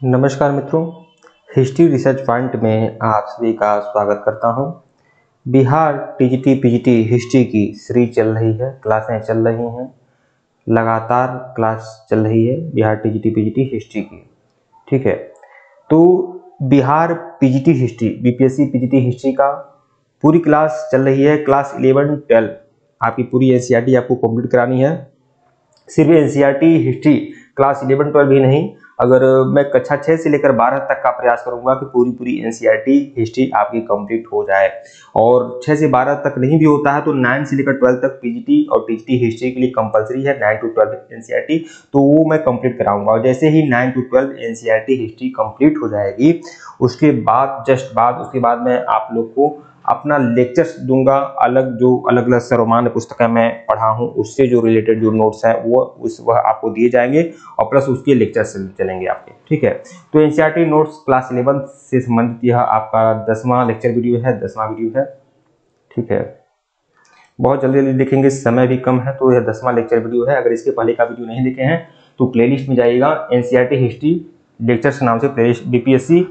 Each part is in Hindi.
नमस्कार मित्रों, हिस्ट्री रिसर्च पॉइंट में आप सभी का स्वागत करता हूं। बिहार टीजीटी पीजीटी हिस्ट्री की सीरीज चल रही है, क्लासें चल रही हैं, लगातार क्लास चल रही है बिहार टीजीटी पीजीटी हिस्ट्री की। ठीक है, तो Bihar PGT history BPSC PGT history का पूरी क्लास चल रही है। क्लास 11-12 आपकी पूरी एनसीईआरटी आपको कंप्लीट करानी है। सिर्फ एनसीईआरटी हिस्ट्री क्लास 11-12 भी नहीं, अगर मैं कक्षा 6 से लेकर 12 तक का प्रयास करूंगा कि पूरी एनसीईआरटी हिस्ट्री आपकी कंप्लीट हो जाए। और 6 से 12 तक नहीं भी होता है तो 9 से लेकर 12 तक पीजीटी और टीजीटी हिस्ट्री के लिए कंपलसरी है 9 to 12 एनसीईआरटी, तो वो मैं कंप्लीट कराऊंगा। और जैसे ही 9 to 12 एनसीईआरटी हिस्ट्री कंप्लीट हो जाएगी, उसके बाद मैं आप लोग को अपना लेक्चर्स दूंगा। अलग अलग सर्वमान्य पुस्तकें मैं पढ़ा हूं उससे जो रिलेटेड जो नोट्स हैं वह आपको दिए जाएंगे और प्लस उसके लेक्चर्स चलेंगे आपके। ठीक है, तो एनसीईआरटी नोट्स क्लास 11 से संबंधित यह आपका 10वां लेक्चर वीडियो है, 10वां वीडियो है। ठीक है, बहुत जल्दी देखेंगे, समय भी कम है, तो यह 10वां लेक्चर वीडियो है। अगर इसके पहले का वीडियो नहीं देखे हैं तो प्लेलिस्ट में जाइएगा, एनसीईआरटी हिस्ट्री लेक्चर्स के नाम से playlist BPSC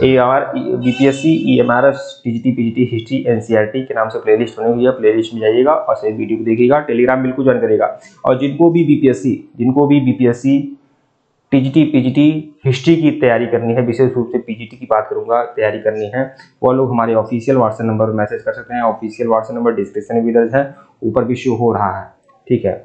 BPSC EMRS TGT PGT history NCERT के नाम से प्लेलिस्ट बनी हुई है। प्लेलिस्ट में जाइएगा और सही वीडियो को देखिएगा। टेलीग्राम बिल्कुल ज्वाइन करेगा। और जिनको भी बीपीएससी टीजीटी पीजीटी हिस्ट्री की तैयारी करनी है, विशेष रूप से पीजीटी की बात करूंगा, तैयारी करनी है, वो लोग हमारे ऑफिशियल व्हाट्सएप नंबर पर मैसेज कर सकते हैं। ऑफिशियल व्हाट्सएप नंबर डिस्क्रिप्शन में भी दर्ज है, ऊपर भी शो हो रहा है। ठीक है,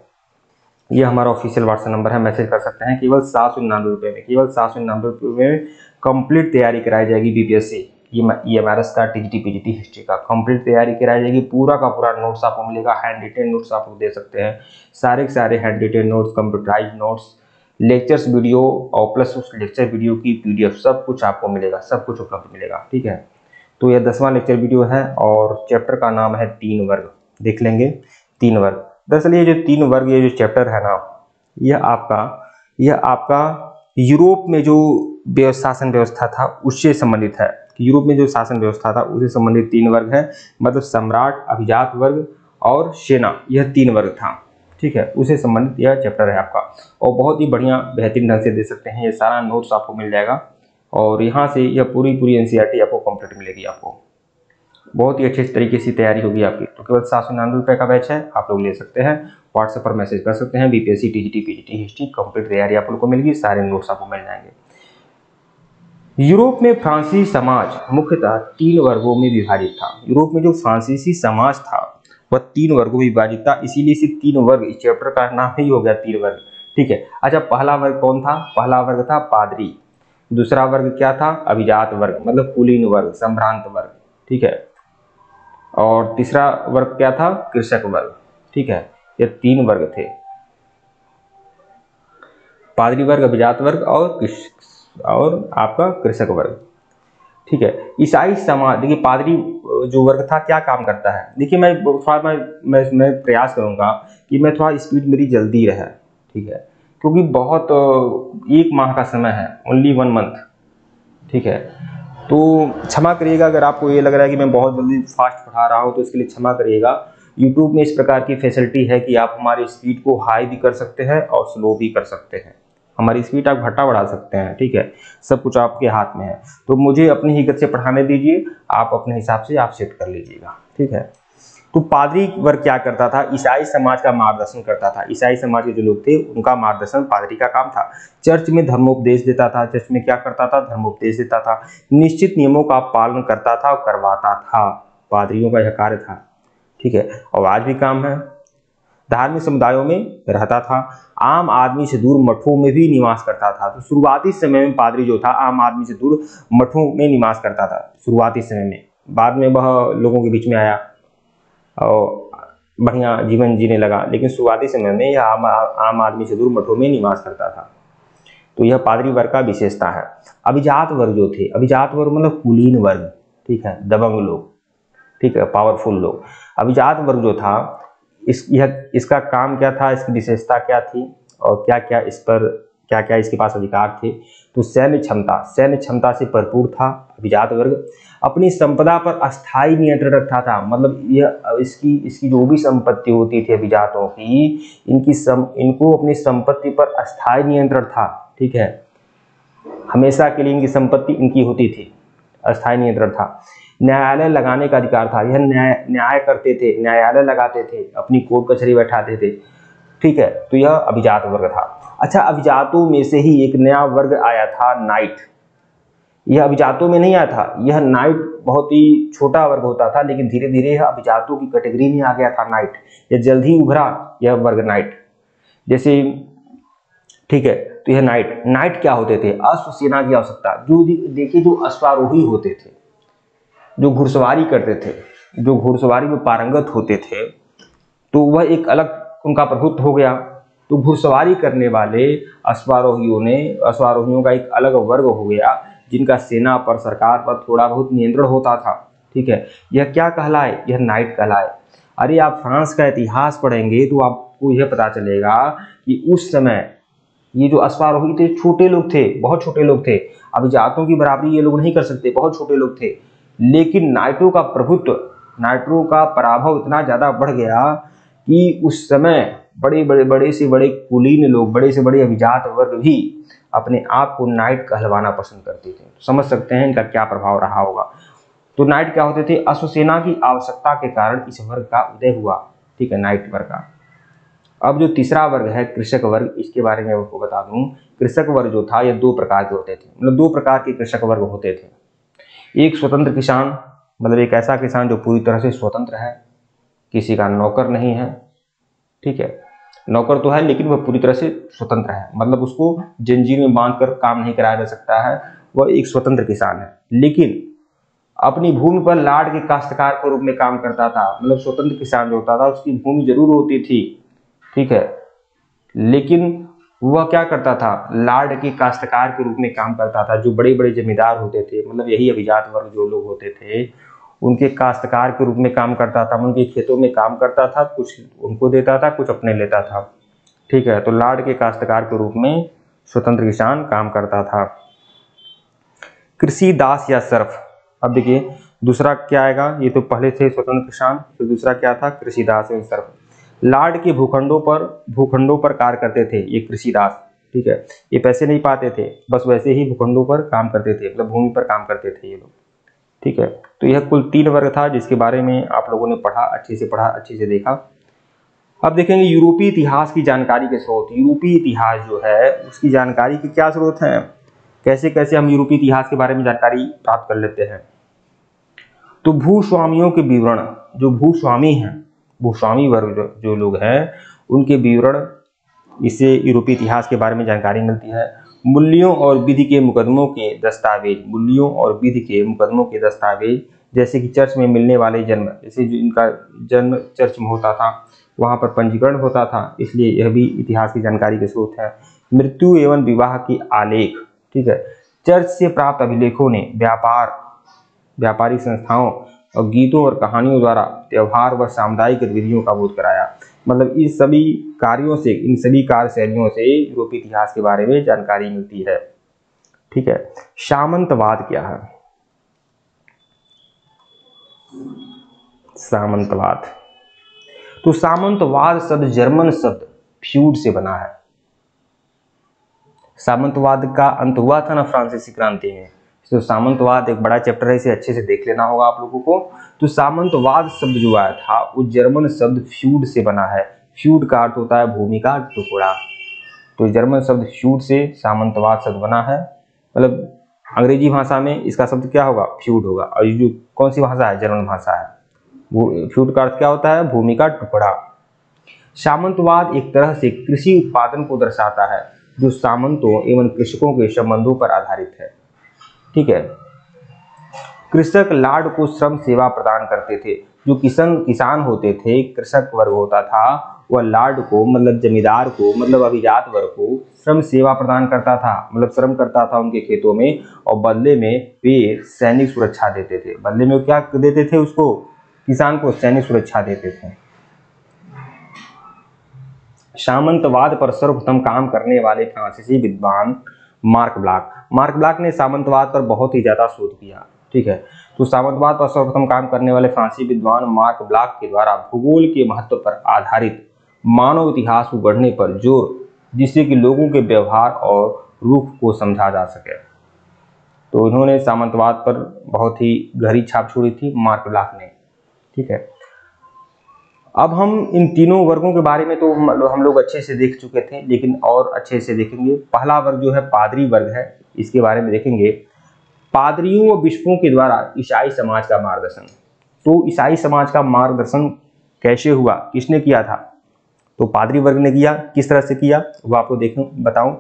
ये हमारा ऑफिशियल व्हाट्सएप नंबर है, मैसेज कर सकते हैं। केवल 799 रुपये में, केवल 799 रुपये में कंप्लीट तैयारी कराई जाएगी। बीपीएससी ईएमआरएस का टीजीटी पीजीटी हिस्ट्री का कंप्लीट तैयारी कराई जाएगी। पूरा का पूरा नोट्स आपको मिलेगा, हैंड रिटेन नोट्स आप दे सकते हैं, सारे के सारे hand written notes, computerize notes, lectures video और प्लस उस लेक्चर वीडियो की पीडीएफ, सब कुछ आपको मिलेगा, सब कुछ उपलब्ध मिलेगा। ठीक है, तो यह 10वां लेक्चर वीडियो है और चैप्टर का नाम है 3 वर्ग। देख लेंगे 3 वर्ग। दरअसल ये जो 3 वर्ग, ये जो चैप्टर है ना, यह आपका यूरोप में जो शासन व्यवस्था था उससे संबंधित है। यूरोप में जो शासन व्यवस्था था उससे संबंधित 3 वर्ग है, मतलब सम्राट, अभिजात वर्ग और सेना, यह 3 वर्ग था। ठीक है, उससे संबंधित यह चैप्टर है आपका, और बहुत ही बढ़िया बेहतरीन ढंग से दे सकते हैं। ये सारा नोट्स आपको मिल जाएगा और यहाँ से यह पूरी एनसीईआरटी आपको कंप्लीट मिलेगी। आपको बहुत ही अच्छे तरीके से तैयारी होगी आपकी। तो केवल 799 रुपये का बैच है, आप लोग ले सकते हैं। व्हाट्सएप पर मैसेज कर सकते हैं। BPSC TGT PGT history complete तैयारी आप लोग को मिलेगी, सारे नोट्स आपको मिल जाएंगे। यूरोप में फ्रांसीसी समाज मुख्यतः 3 वर्गों में विभाजित था। यूरोप में जो फ्रांसीसी समाज था वह 3 वर्गों में विभाजित था, इसीलिए इसे 3 वर्ग, इस चैप्टर का नाम ही हो गया 3 वर्ग। ठीक है, अच्छा, पहला वर्ग कौन था? पहला वर्ग था पादरी। दूसरा वर्ग क्या था? अभिजात वर्ग, मतलब कुलीन वर्ग, संभ्रांत वर्ग। ठीक है, और तीसरा वर्ग क्या था? कृषक वर्ग। ठीक है, ये 3 वर्ग थे, पादरी वर्ग, अभिजात वर्ग और आपका कृषक वर्ग। ठीक है, ईसाई समाज, देखिए पादरी जो वर्ग था क्या काम करता है। देखिए मैं प्रयास करूंगा कि मैं थोड़ा स्पीड मेरी जल्दी रहे। ठीक है, क्योंकि बहुत 1 माह का समय है, ओनली 1 मंथ। ठीक है, तो क्षमा करिएगा अगर आपको ये लग रहा है कि मैं बहुत जल्दी फास्ट पढ़ा रहा हूँ, तो इसके लिए क्षमा करिएगा। यूट्यूब में इस प्रकार की फैसिलिटी है कि आप हमारी स्पीड को हाई भी कर सकते हैं और स्लो भी कर सकते हैं। हमारी स्पीड आप घटा बढ़ा सकते हैं। ठीक है, सब कुछ आपके हाथ में है, तो मुझे अपनी ही गति से पढ़ाने दीजिए, आप अपने हिसाब से आप सेट कर लीजिएगा। ठीक है, तो पादरी वर्ग क्या करता था? ईसाई समाज का मार्गदर्शन करता था। ईसाई समाज के जो लोग थे उनका मार्गदर्शन पादरी का काम था। चर्च में धर्मोपदेश देता था। चर्च में क्या करता था? धर्मोपदेश देता था। निश्चित नियमों का पालन करता था और करवाता था, पादरियों का यह कार्य था। ठीक है, और आज भी काम है। धार्मिक समुदायों में रहता था। आम आदमी से दूर मठों में भी निवास करता था। तो शुरुआती समय में पादरी जो था आम आदमी से दूर मठों में निवास करता था शुरुआती समय में। बाद में वह लोगों के बीच में आया और बढ़िया जीवन जीने लगा, लेकिन शुरुआती समय में यह आम आदमी से दूर मठों में निवास करता था। तो यह पादरी वर्ग का विशेषता है। अभिजात वर्ग जो थे, अभिजात वर्ग मतलब कुलीन वर्ग। ठीक है, दबंग लोग, ठीक है, पावरफुल लोग। अभिजात वर्ग जो था इसका काम क्या था, इसकी विशेषता क्या थी और क्या क्या इसके पास अधिकार थे? तो सैन्य क्षमता से भरपूर था अभिजात वर्ग। अपनी संपदा पर अस्थायी नियंत्रण रखता था, मतलब यह इसकी जो भी संपत्ति होती थी अभिजातों की, इनको अपनी संपत्ति पर अस्थायी नियंत्रण था। ठीक है, हमेशा के लिए इनकी संपत्ति इनकी होती थी, अस्थायी नियंत्रण था। न्यायालय लगाने का अधिकार था, यह न्याय करते थे, न्यायालय लगाते थे, अपनी कोर्ट कचहरी बैठाते थे। ठीक है, तो यह अभिजात वर्ग था। अच्छा, अभिजातों में से ही एक नया वर्ग आया था, नाइट। यह अभिजातों में नहीं आया था, यह नाइट बहुत ही छोटा वर्ग होता था, लेकिन धीरे धीरे यह अभिजातों की कैटेगरी में आ गया था नाइट। यह जल्द ही उभरा यह वर्ग नाइट, जैसे ठीक है। तो यह नाइट क्या होते थे? अश्व सेना की आवश्यकता। जो देखिए, जो अश्वारोही होते थे, जो घुड़सवारी करते थे, जो घुड़सवारी में पारंगत होते थे, तो वह एक अलग उनका प्रभुत्व हो गया। तो घुड़सवारी करने वाले अश्वारोहियों का एक अलग वर्ग हो गया, जिनका सेना पर, सरकार पर थोड़ा बहुत नियंत्रण होता था। ठीक है, यह क्या कहलाए? यह नाइट कहलाए। अरे आप फ्रांस का इतिहास पढ़ेंगे तो आपको यह पता चलेगा कि उस समय ये जो अश्वारोही थे, छोटे लोग थे, बहुत छोटे लोग थे। अभिजातों की बराबरी ये लोग नहीं कर सकते, बहुत छोटे लोग थे। लेकिन नाइटों का प्रभुत्व, नाइटों का पराभव इतना ज्यादा बढ़ गया कि उस समय बड़े से बड़े कुलीन लोग, बड़े से बड़े अभिजात वर्ग भी अपने आप को नाइट कहलवाना पसंद करते थे। समझ सकते हैं इनका क्या प्रभाव रहा होगा। तो नाइट क्या होते थे? अश्वसेना की आवश्यकता के कारण इस वर्ग का उदय हुआ। ठीक है, नाइट वर्ग का। अब जो तीसरा वर्ग है, कृषक वर्ग, इसके बारे में आपको बता दूं। कृषक वर्ग जो था, यह दो प्रकार के होते थे, मतलब दो प्रकार के कृषक वर्ग होते थे। एक स्वतंत्र किसान, मतलब एक ऐसा किसान जो पूरी तरह से स्वतंत्र है, किसी का नौकर नहीं है। ठीक है, नौकर तो है लेकिन वह पूरी तरह से स्वतंत्र है, मतलब उसको जंजीर में बांधकर काम नहीं कराया जा सकता है, वह एक स्वतंत्र किसान है। लेकिन अपनी भूमि पर लाड़ के काश्तकार के रूप में काम करता था। मतलब स्वतंत्र किसान जो होता था, उसकी भूमि जरूर होती थी, ठीक है, लेकिन वह क्या करता था? लाड़ के काश्तकार के रूप में काम करता था। जो बड़े बड़े जमींदार होते थे, मतलब यही अभिजात वर्ग जो लोग होते थे, उनके काश्तकार के रूप में काम करता था, उनके खेतों में काम करता था, कुछ उनको देता था, कुछ अपने लेता था। ठीक है, तो लाड़ के काश्तकार के रूप में स्वतंत्र किसान काम करता था। कृषि दास या सर्फ। अब देखिए दूसरा क्या आएगा, ये तो पहले थे स्वतंत्र किसान, फिर दूसरा क्या था? कृषि दास या सर्फ। लाड़ के भूखंडों पर कार्य करते थे ये कृषि दास। ठीक है, ये पैसे नहीं पाते थे, बस वैसे ही भूखंडों पर काम करते थे, मतलब भूमि पर काम करते थे ये लोग। ठीक है, तो यह कुल 3 वर्ग था जिसके बारे में आप लोगों ने पढ़ा, अच्छे से देखा। अब देखेंगे यूरोपीय इतिहास की जानकारी के स्रोत। यूरोपीय इतिहास जो है उसकी जानकारी के क्या स्रोत हैं, कैसे कैसे हम यूरोपीय इतिहास के बारे में जानकारी प्राप्त कर लेते हैं। तो भूस्वामियों के विवरण, जो भूस्वामी हैं, भूस्वामी वर्ग जो लोग हैं, उनके विवरण, इससे यूरोपीय इतिहास के बारे में जानकारी मिलती है। मूल्यों और विधि के मुकदमों के दस्तावेज, मूल्यों और विधि के मुकदमों के दस्तावेज, जैसे कि चर्च में मिलने वाले जन्म, जैसे जो इनका जन्म चर्च में होता था, वहां पर पंजीकरण होता था, इसलिए यह भी इतिहास की जानकारी के स्रोत है। मृत्यु एवं विवाह की आलेख। ठीक है, चर्च से प्राप्त अभिलेखों ने व्यापारिक संस्थाओं और गीतों और कहानियों द्वारा त्यौहार व सामुदायिक गतिविधियों का बोध कराया। मतलब इन सभी कार्यों से, इन सभी कार्य शैलियों से यूरोपीय इतिहास के बारे में जानकारी मिलती है। ठीक है, सामंतवाद क्या है? सामंतवाद, तो सामंतवाद शब्द जर्मन शब्द फ्यूड से बना है। सामंतवाद का अंत हुआ था ना फ्रांसीसी क्रांति में, तो सामंतवाद एक बड़ा चैप्टर है, इसे अच्छे से देख लेना होगा आप लोगों को। तो सामंतवाद शब्द जो आया था वो जर्मन शब्द फ्यूड से बना है। फ्यूड का अर्थ होता है भूमि का टुकड़ा, तो जर्मन शब्द फ्यूड से सामंतवाद शब्द बना है। मतलब अंग्रेजी भाषा में इसका शब्द क्या होगा? फ्यूड होगा। और ये जो कौन सी भाषा है? जर्मन भाषा है। फ्यूड का अर्थ क्या होता है? भूमि का टुकड़ा। सामंतवाद एक तरह से कृषि उत्पादन को दर्शाता है, जो सामंतों एवं कृषकों के संबंधों पर आधारित है। ठीक है, कृषक लाड़ को श्रम सेवा प्रदान करते थे। जो किसान होते थे, कृषक वर्ग होता था, वह लाड़ को, मतलब जमींदार को, मतलब अभिजात वर्ग को श्रम सेवा प्रदान करता था, मतलब श्रम करता था उनके खेतों में, और बदले में वे सैनिक सुरक्षा देते थे। बदले में क्या देते थे उसको? किसान को सैनिक सुरक्षा देते थे। सामंतवाद पर सर्वप्रथम काम करने वाले फ्रांसीसी विद्वान मार्क ब्लाक ने सामंतवाद पर बहुत ही ज्यादा शोध किया। ठीक है, तो सामंतवाद पर सर्वप्रथम काम करने वाले फ्रांसीसी विद्वान मार्क ब्लाक के द्वारा भूगोल के महत्व पर आधारित मानव इतिहास को गढ़ने पर जोर, जिससे कि लोगों के व्यवहार और रूख को समझा जा सके। तो इन्होंने सामंतवाद पर बहुत ही गहरी छाप छोड़ी थी मार्क ब्लॉक ने। ठीक है, अब हम इन तीनों वर्गों के बारे में तो हम लोग अच्छे से देख चुके थे, लेकिन और अच्छे से देखेंगे। पहला वर्ग जो है पादरी वर्ग है, इसके बारे में देखेंगे। पादरियों व बिशपों के द्वारा ईसाई समाज का मार्गदर्शन। तो ईसाई समाज का मार्गदर्शन कैसे हुआ, किसने किया था? तो पादरी वर्ग ने किया। किस तरह से किया वो आपको बताऊं।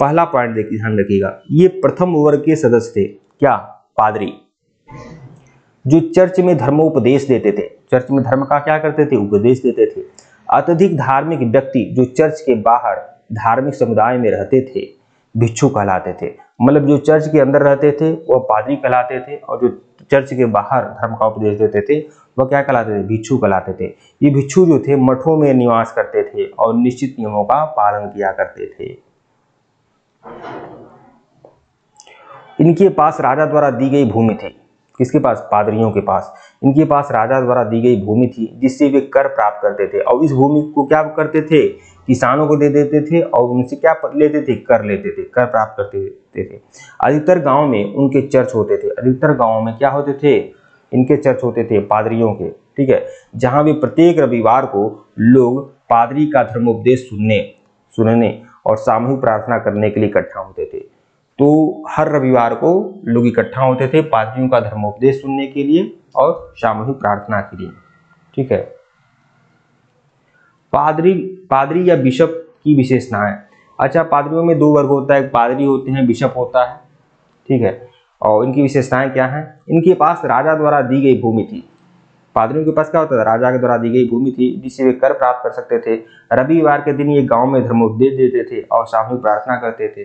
पहला पॉइंट देखिए, ध्यान रखिएगा, ये प्रथम वर्ग के सदस्य थे। क्या? पादरी, जो चर्च में धर्मोपदेश देते थे। चर्च में धर्म का क्या करते थे? उपदेश देते थे। अत्यधिक धार्मिक व्यक्ति जो चर्च के बाहर धार्मिक समुदाय में रहते थे भिक्षु कहलाते थे। मतलब जो चर्च के अंदर रहते थे वो पादरी कहलाते थे, और जो चर्च के बाहर धर्म का उपदेश देते थे वह क्या कहलाते थे? भिक्षु कहलाते थे। ये भिक्षु जो थे मठों में निवास करते थे और निश्चित नियमों का पालन किया करते थे। इनके पास राजा द्वारा दी गई भूमि थी। किसके पास? पादरियों के पास। इनके पास राजा द्वारा दी गई भूमि थी जिससे वे कर प्राप्त करते थे, और इस भूमि को क्या करते थे? किसानों को दे देते थे और उनसे क्या लेते थे? कर लेते थे, कर प्राप्त करते थे। अधिकतर गांव में उनके चर्च होते थे। अधिकतर गांव में क्या होते थे? इनके चर्च होते थे, पादरियों के। ठीक है, जहां भी प्रत्येक रविवार को लोग पादरी का धर्मोपदेश सुनने और सामूहिक प्रार्थना करने के लिए इकट्ठा होते थे। तो हर रविवार को लोग इकट्ठा होते थे पादरियों का धर्मोपदेश सुनने के लिए और सामूहिक प्रार्थना के लिए। ठीक है, पादरी या बिशप की विशेषताएं। अच्छा, पादरियों में दो वर्ग होता है, एक पादरी होते हैं, बिशप होता है। ठीक है, और इनकी विशेषताएं क्या हैं? इनके पास राजा द्वारा दी गई भूमि थी। पादरियों के पास क्या होता था? राजा के द्वारा दी गई भूमि थी जिससे वे कर प्राप्त कर सकते थे। रविवार के दिन ये गांव में धर्मोपदेश देते थे और सामूहिक प्रार्थना करते थे।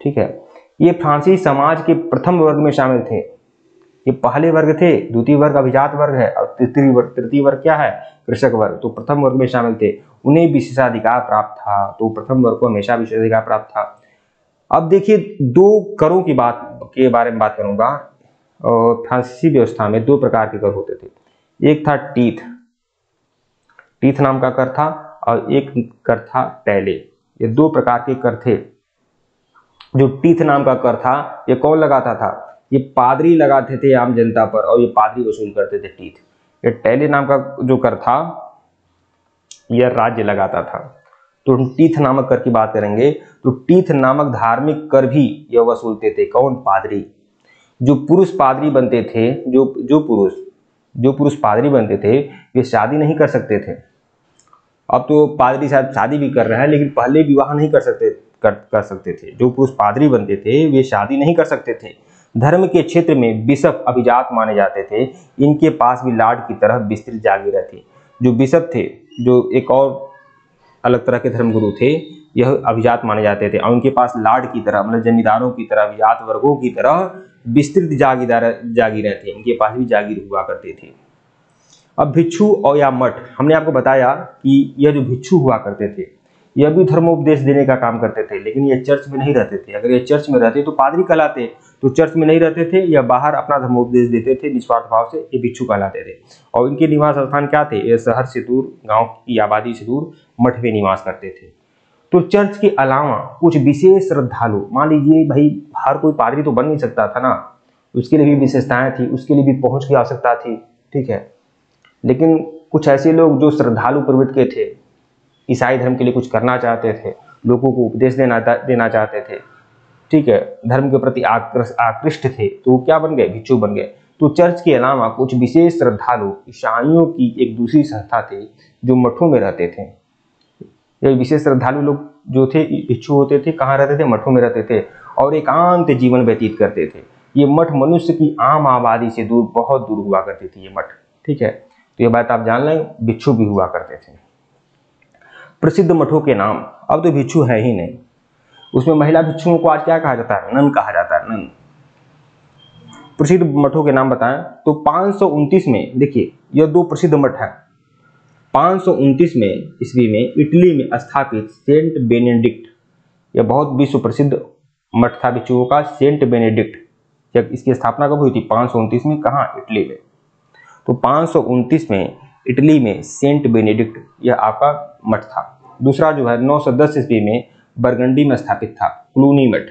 ठीक है, ये फ्रांसीसी समाज के प्रथम वर्ग में शामिल थे। ये पहले वर्ग थे, द्वितीय वर्ग अभिजात वर्ग है और तृतीय वर्ग क्या है? कृषक वर्ग। तो प्रथम वर्ग में शामिल थे, उन्हें विशेषाधिकार प्राप्त था। तो प्रथम वर्ग को हमेशा विशेषाधिकार प्राप्त था। अब देखिए, दो करों की बात के बारे में बात करूंगा। फ्रांसीसी व्यवस्था में दो प्रकार के कर होते थे। एक था टीथ नाम का कर था, और एक कर था टैले। ये दो प्रकार के कर थे। जो टीथ नाम का कर था ये कौन लगाता था? ये पादरी लगाते थे आम जनता पर, और ये पादरी वसूल करते थे टीथ। ये टैले नाम का जो कर था यह राज्य लगाता था। तो टीथ नामक कर की बात करेंगे तो टीथ नामक धार्मिक कर भी यह वसूलते थे। कौन? पादरी। जो पुरुष पादरी बनते थे, जो पुरुष पादरी बनते थे वे शादी नहीं कर सकते थे। अब तो पादरी शादी भी कर रहे हैं, लेकिन पहले विवाह नहीं कर सकते थे। जो पुरुष पादरी बनते थे वे शादी नहीं कर सकते थे। धर्म के क्षेत्र में बिशप अभिजात माने जाते थे। इनके पास भी लार्ड की तरह विस्तृत जागीरें थी। जो बिशप थे, जो एक और अलग तरह के धर्मगुरु थे, यह अभिजात माने जाते थे, और उनके पास लार्ड की तरह, मतलब जमींदारों की तरह, अभिजात वर्गों की तरह विस्तृत जागीरें थे। इनके पास भी जागीर हुआ करते थे। अब भिक्षु और या मठ, हमने आपको बताया कि यह जो भिक्षु हुआ करते थे यह भी धर्मोपदेश देने का काम करते थे, लेकिन ये चर्च में नहीं रहते थे। अगर ये चर्च में रहते तो पादरी कहलाते, तो चर्च में नहीं रहते थे, या बाहर अपना धर्मोपदेश देते थे निस्वार्थ भाव से, ये भिक्षु कहलाते थे। और इनके निवास स्थान क्या थे? ये शहर से दूर, गांव की आबादी से दूर मठ में निवास करते थे। तो चर्च के अलावा कुछ विशेष श्रद्धालु, मान लीजिए भाई हर कोई पादरी तो बन नहीं सकता था ना, उसके लिए भी विशेषताएं थी, उसके लिए भी पहुंच की आवश्यकता थी। ठीक है, लेकिन कुछ ऐसे लोग जो श्रद्धालु प्रवृत्ति के थे, ईसाई धर्म के लिए कुछ करना चाहते थे, लोगों को उपदेश देना चाहते थे, ठीक है, धर्म के प्रति आकृष्ट थे, तो वो क्या बन गए? भिक्षु बन गए। तो चर्च के अलावा कुछ विशेष श्रद्धालु ईसाइयों की एक दूसरी संस्था थी जो मठों में रहते थे। ये विशेष श्रद्धालु लोग जो थे भिक्षु होते थे, कहाँ रहते थे? मठों में रहते थे और एकांत जीवन व्यतीत करते थे। ये मठ मनुष्य की आम आबादी से दूर, बहुत दूर हुआ करते थे ये मठ। ठीक है, तो ये बात आप जान लें, भिक्षु भी हुआ करते थे। प्रसिद्ध मठों के नाम, अब तो भिक्षु है ही नहीं, उसमें महिला भिक्षुओं को आज क्या कहा जाता है? नन कहा जाता है, नन। प्रसिद्ध मठों के नाम बताएं तो 529 में, देखिए यह दो प्रसिद्ध मठ है। 529 में ईस्वी में इटली में स्थापित सेंट बेनेडिक्ट, यह बहुत विश्व प्रसिद्ध मठ था भिक्षुओं का, सेंट बेनेडिक्ट। जब इसकी स्थापना कब हुई थी? 529 में। कहाँ? इटली में। तो 529 में इटली में सेंट बेनेडिक्ट यह आपका मठ था। दूसरा जो है 910 ईस्वी में बरगंडी में स्थापित था, क्लूनी मठ।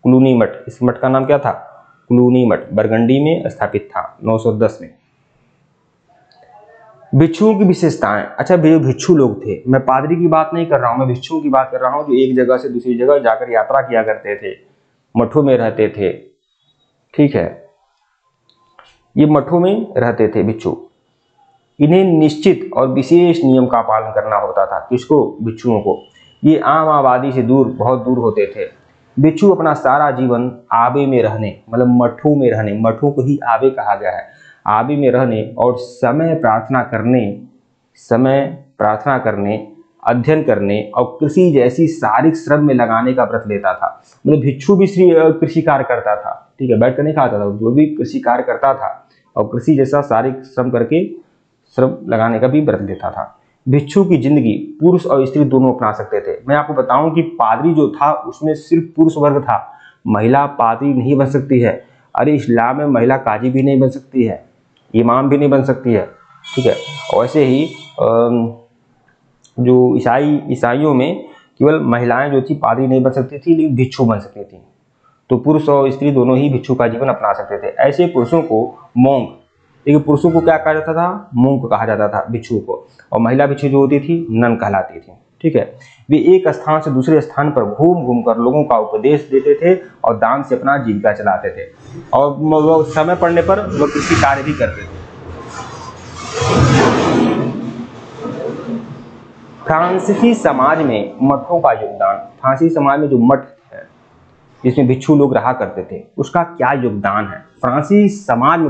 क्लूनी मठ, इस मठ का नाम क्या था? क्लूनी मठ, बरगंडी में स्थापित था 910 में। भिक्षुओं की विशेषताएं। अच्छा, ये भिक्षु लोग थे, मैं पादरी की बात नहीं कर रहा हूं, मैं भिक्षुओं की बात कर रहा हूं जो एक जगह से दूसरी जगह जाकर यात्रा किया करते थे, मठों में रहते थे। ठीक है, ये मठों में रहते थे भिक्षु। इन्हें निश्चित और विशेष नियम का पालन करना होता था। किसको? भिक्षुओं को। ये आम आबादी से दूर, बहुत दूर होते थे। भिक्षु अपना सारा जीवन आबे में रहने, मतलब मठों में रहने, मठों को ही आबे कहा गया है, आबे में रहने और समय प्रार्थना करने, अध्ययन करने और कृषि जैसी शारीरिक श्रम में लगाने का व्रत लेता था। मतलब भिक्षु भी कृषि कार्य करता था। ठीक है, बैठ कर नहीं खाता था, जो भी कृषि कार्य करता था और कृषि जैसा शारीरिक श्रम करके श्रम लगाने का भी व्रत लेता था। भिक्षु की जिंदगी पुरुष और स्त्री दोनों अपना सकते थे। मैं आपको बताऊं कि पादरी जो था उसमें सिर्फ पुरुष वर्ग था, महिला पादरी नहीं बन सकती है। अरे इस्लाम में महिला काजी भी नहीं बन सकती है, इमाम भी नहीं बन सकती है। ठीक है, और ऐसे ही जो ईसाइयों में केवल महिलाएं जो थी पादरी नहीं बन सकती थी, लेकिन भिक्षु बन सकती थी। तो पुरुष और स्त्री दोनों ही भिक्षु का जीवन अपना सकते थे। ऐसे पुरुषों को मोंग, देखिए पुरुषों को क्या कहा जाता था? मोंग कहा जाता था भिक्षु को, और महिला भिक्षु जो होती थी नन कहलाती थी। ठीक है, वे एक स्थान से दूसरे स्थान पर घूम घूम कर लोगों का उपदेश देते थे और दान से अपना जीविका चलाते थे, और वो समय पड़ने पर वो कृषि कार्य भी करते थे। फ्रांसीसी समाज में मठों का योगदान। फ्रांसीसी समाज में जो मठ है जिसमें भिक्षु लोग रहा करते थे, उसका क्या योगदान है? फ्रांसीसी समाज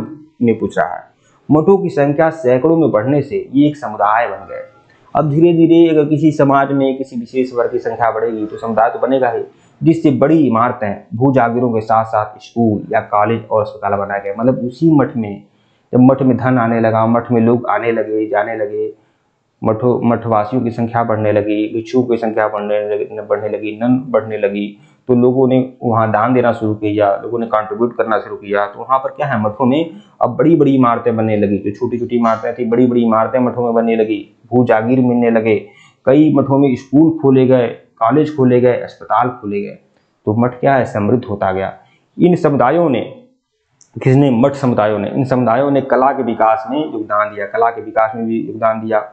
में पूछ रहा है। मठों की संख्या सैकड़ों में बढ़ने से ये एक समुदाय बन गए। अब धीरे धीरे अगर किसी समाज में किसी विशेष वर्ग की संख्या बढ़ेगी तो समुदाय तो बनेगा ही, जिससे बड़ी इमारतें, भू जागीरों के साथ साथ स्कूल या कॉलेज और अस्पताल बनाए गए। मतलब उसी मठ में, जब मठ में धन आने लगा, मठ में लोग आने लगे, जाने लगे, मठवासियों की संख्या बढ़ने लगी, भिक्षुओं की संख्या बढ़ने लगी, नन बढ़ने लगी, तो लोगों ने वहाँ दान देना शुरू किया, लोगों ने कंट्रीब्यूट करना शुरू किया। तो वहाँ पर क्या है, मठों में अब बड़ी बड़ी इमारतें बनने लगी। जो छोटी छोटी इमारतें थी, बड़ी बड़ी इमारतें मठों में बनने लगी, भू जागीर मिलने लगे, कई मठों में स्कूल खोले गए, कॉलेज खोले गए, अस्पताल खोले गए। तो मठ क्या है, समृद्ध होता गया। इन समुदायों ने, किसने? मठ समुदायों ने। इन समुदायों ने कला के विकास में योगदान दिया, कला के विकास में भी योगदान दिया।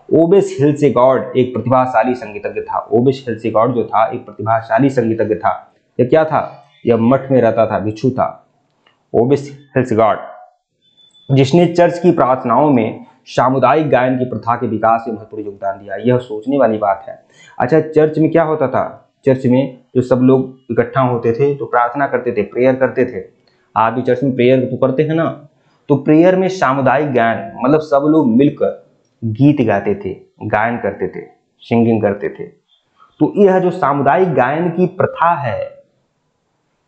ओबेस हिल्सेगार्ड एक प्रतिभाशाली संगीतज्ञ था। ओबेस हिल्सेगार्ड जो था एक प्रतिभाशाली संगीतज्ञ था। यह क्या था? यह मठ में रहता था, भिक्षु था, ओबेस हिल्सेगार्ड, जिसने चर्च की प्रार्थनाओं में सामुदायिक गायन की प्रथा के विकास में महत्वपूर्ण योगदान दिया। यह सोचने वाली बात है। अच्छा, चर्च में क्या होता था? चर्च में जो सब लोग इकट्ठा होते थे तो प्रार्थना करते थे, प्रेयर करते थे। आप भी चर्च में प्रेयर तो करते हैं ना, तो प्रेयर में सामुदायिक गायन, मतलब सब लोग मिलकर गीत गाते थे, गायन करते थे, सिंगिंग करते थे। तो यह जो सामुदायिक गायन की प्रथा है,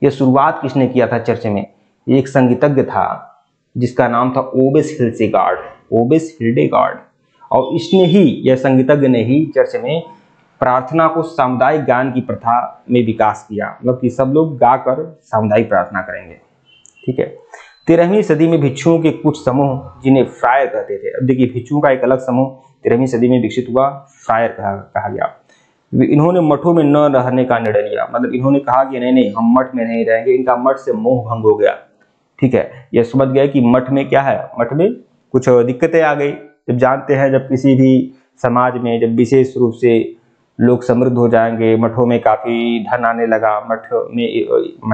यह शुरुआत किसने किया था चर्च में? एक संगीतज्ञ था जिसका नाम था ओबेस हिल्सेगार्ड, ओबेस हिल्डेगार्ड। और इसने ही, यह संगीतज्ञ ने ही चर्च में प्रार्थना को सामुदायिक गायन की प्रथा में विकास किया, मतलब कि सब लोग गाकर सामुदायिक प्रार्थना करेंगे। ठीक है, 13वीं सदी में भिक्षुओं के कुछ समूह, जिन्हें फ्रायर कहते थे। अब देखिए, भिक्षुओं का एक अलग समूह 13वीं सदी में विकसित हुआ, फ्रायर कहा गया। इन्होंने मठों में न रहने का निर्णय लिया। मतलब इन्होंने कहा कि नहीं नहीं, हम मठ में नहीं रहेंगे। इनका मठ से मोह भंग हो गया। ठीक है, यह समझ गए कि मठ में क्या है, मठ में कुछ दिक्कतें आ गई। जब जानते हैं, जब किसी भी समाज में जब विशेष रूप से लोग समृद्ध हो जाएंगे, मठों में काफी धन आने लगा, मठ में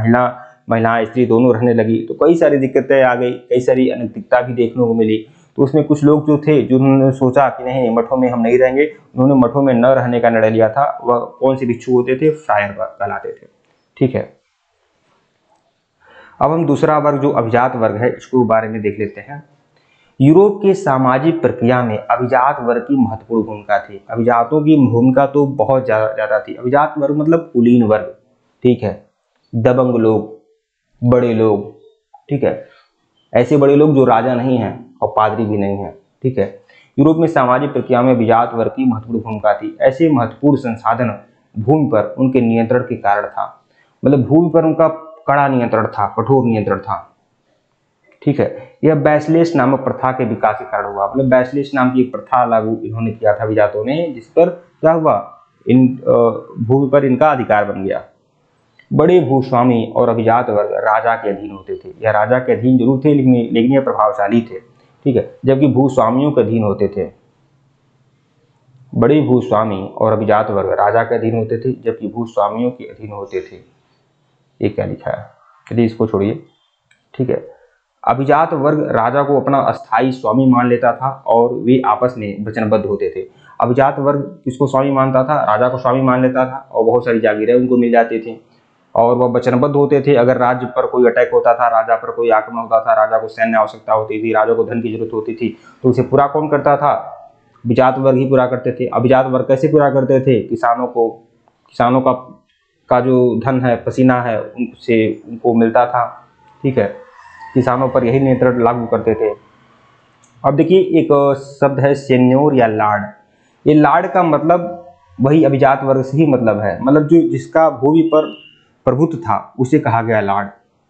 महिला स्त्री दोनों रहने लगी, तो कई सारी दिक्कतें आ गई, कई सारी अनैतिकता भी देखने को मिली। तो उसमें कुछ लोग जो थे, जिन्होंने सोचा कि नहीं, मठों में हम नहीं रहेंगे, उन्होंने मठों में न रहने का निर्णय लिया था। वह कौन से भिक्षु होते थे? फ्रायर कहलाते थे। ठीक है, अब हम दूसरा वर्ग जो अभिजात वर्ग है, इसके बारे में देख लेते हैं। यूरोप के सामाजिक प्रक्रिया में अभिजात वर्ग की महत्वपूर्ण भूमिका थी। अभिजातों की भूमिका तो बहुत ज्यादा थी। अभिजात वर्ग मतलब कुलीन वर्ग, ठीक है, दबंग लोग, बड़े लोग, ठीक है, ऐसे बड़े लोग जो राजा नहीं हैं और पादरी भी नहीं है। ठीक है, यूरोप में सामाजिक प्रक्रिया में अभिजात वर्ग की महत्वपूर्ण भूमिका थी। ऐसे महत्वपूर्ण संसाधन भूमि पर उनके नियंत्रण के कारण था। मतलब भूमि पर उनका कड़ा नियंत्रण था, कठोर नियंत्रण था। ठीक है, यह बैचलेस नामक प्रथा के विकास के कारण हुआ। मतलब बैचलेस नाम की एक प्रथा लागू इन्होंने किया था अभिजातों ने, जिस पर क्या हुआ, इन भूमि पर इनका अधिकार बन गया। बड़े भूस्वामी और अभिजात वर्ग राजा के अधीन होते थे। यह राजा के अधीन जरूर थे लेकिन ये प्रभावशाली थे, ठीक है, जबकि भूस्वामियों के अधीन होते थे। बड़े भूस्वामी और अभिजात वर्ग राजा के अधीन होते थे जबकि भूस्वामियों के अधीन होते थे। ये क्या लिखा है, चलिए इसको छोड़िए, ठीक है। अभिजात वर्ग राजा को अपना अस्थायी स्वामी मान लेता था और वे आपस में वचनबद्ध होते थे। अभिजात वर्ग किसको स्वामी मानता था, राजा को स्वामी मान लेता था और बहुत सारी जागीरें उनको मिल जाती थी और वह वचनबद्ध होते थे। अगर राज्य पर कोई अटैक होता था, राजा पर कोई आक्रमण होता था, राजा को सैन्य आवश्यकता होती थी, राजा को धन की जरूरत होती थी, तो उसे पूरा कौन करता था, अभिजात वर्ग ही पूरा करते थे। अभिजात वर्ग कैसे पूरा करते थे, किसानों का जो धन है, पसीना है, उनसे उनको मिलता था, ठीक है, किसानों पर यही नियंत्रण लागू करते थे। अब देखिए एक शब्द है सेन्योर या लार्ड। ये लार्ड का मतलब वही अभिजात वर्ग से ही मतलब है, मतलब जो जिसका भूमि पर प्रभुत्व था उसे कहा गया लार्ड,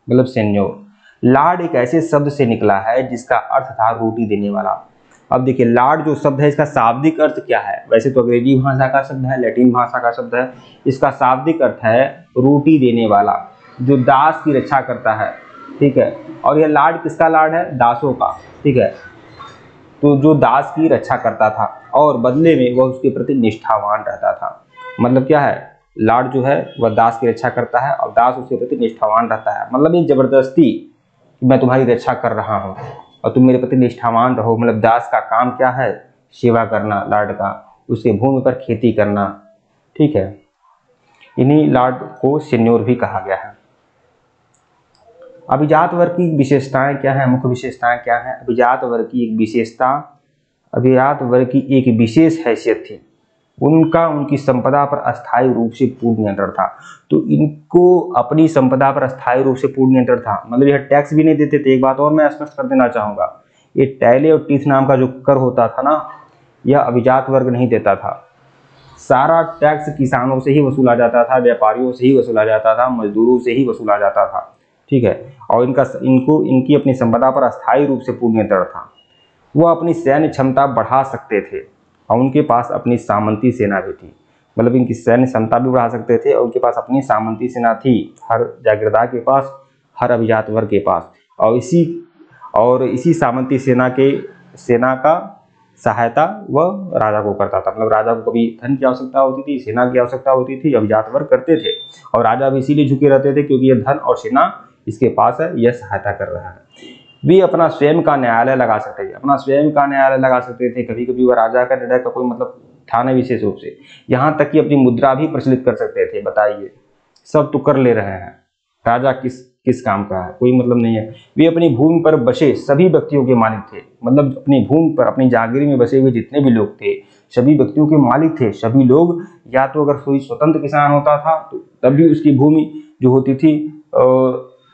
मतलब सेन्योर। लार्ड एक ऐसे शब्द से निकला है जिसका अर्थ था रोटी देने वाला। अब देखिए लार्ड जो शब्द है इसका शाब्दिक अर्थ क्या है, वैसे तो अंग्रेजी भाषा का शब्द है, लैटिन भाषा का शब्द है। इसका शाब्दिक अर्थ है रोटी देने वाला, जो दास की रक्षा करता है, ठीक है। और यह लार्ड किसका लार्ड है, दासों का, ठीक है। तो जो दास की रक्षा करता था और बदले में वह उसके प्रति निष्ठावान रहता था। मतलब क्या है, लार्ड जो है वह दास की रक्षा करता है और दास उसके प्रति निष्ठावान रहता है। मतलब ये जबरदस्ती कि मैं तुम्हारी रक्षा कर रहा हूँ और तुम मेरे प्रति निष्ठावान रहो। मतलब दास का काम क्या है, सेवा करना, लार्ड का उसके भूमि पर खेती करना, ठीक है। इन्हीं लार्ड को सेन्योर भी कहा गया है। अभिजात वर्ग की विशेषताएं क्या है, मुख्य विशेषताएं क्या है। अभिजात वर्ग की एक विशेषता, अभिजात वर्ग की एक विशेष हैसियत थी, उनकी संपदा पर अस्थायी रूप से पूर्ण नियंत्रण था। तो इनको अपनी संपदा पर अस्थायी रूप से पूर्ण नियंत्रण था, मतलब यह टैक्स भी नहीं देते थे। एक बात और मैं स्पष्ट कर देना चाहूंगा, ये टैले और टीथ नाम का जो कर होता था ना, यह अभिजात वर्ग नहीं देता था। सारा टैक्स किसानों से ही वसूला जाता था, व्यापारियों से ही वसूला जाता था, मजदूरों से ही वसूला जाता था, ठीक है। और इनकी अपनी संपदा पर अस्थायी रूप से पूर्ण नियंत्रण था। वह अपनी सैन्य क्षमता बढ़ा सकते थे और उनके पास अपनी सामंती सेना भी थी। मतलब इनकी सैन्य क्षमता भी बढ़ा सकते थे और उनके पास अपनी सामंती सेना थी, हर जागीरदार के पास, हर अभिजात वर्ग के पास। और इसी सामंती सेना का सहायता वह राजा को करता था। मतलब राजा को कभी धन की आवश्यकता होती थी, सेना की आवश्यकता होती थी, अभिजात वर्ग करते थे और राजा भी इसीलिए झुके रहते थे क्योंकि यह धन और सेना इसके पास है, यह सहायता कर रहा है। वे अपना स्वयं का न्यायालय लगा सकते थे, कभी कभी वह राजा का निर्णय का कोई मतलब था नहीं विशेष रूप से। यहाँ तक कि अपनी मुद्रा भी प्रचलित कर सकते थे। बताइए, सब तो कर ले रहे हैं, राजा किस काम का है, कोई मतलब नहीं है। वे अपनी भूमि पर बसे सभी व्यक्तियों के मालिक थे। मतलब अपनी भूमि पर, अपनी जागीर में बसे हुए जितने भी लोग थे सभी व्यक्तियों के मालिक थे। सभी लोग, या तो अगर कोई स्वतंत्र किसान होता था तो तब भी उसकी भूमि जो होती थी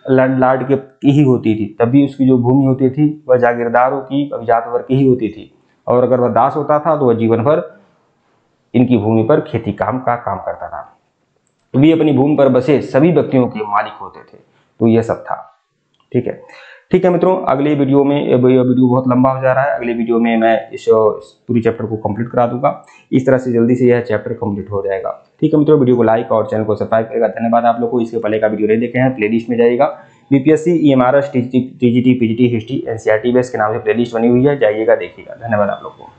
लैंडलॉर्ड की ही होती थी, तब भी उसकी जो भूमि होती थी वह जागीरदारों की, अभिजात वर्ग की ही होती थी। और अगर वह दास होता था तो वह जीवन भर इनकी भूमि पर खेती काम करता था। वे अपनी भूमि पर बसे सभी व्यक्तियों के मालिक होते थे। तो यह सब था, ठीक है मित्रों। अगले वीडियो में, वीडियो बहुत लंबा हो जा रहा है, अगले वीडियो में मैं इस पूरी चैप्टर को कंप्लीट करा दूंगा। इस तरह से जल्दी से यह चैप्टर कंप्लीट हो जाएगा, ठीक है मित्रों। वीडियो को लाइक और चैनल को सब्सक्राइब करेगा। धन्यवाद आप लोग को। इसके पहले का वीडियो नहीं देखे हैं, प्लेलिस्ट में जाइएगा, BPSC, EMRS, TGT, PGT, history, NCERT base के नाम से प्लेलिस्ट बनी हुई है, जाइएगा देखिएगा। धन्यवाद आप लोग को।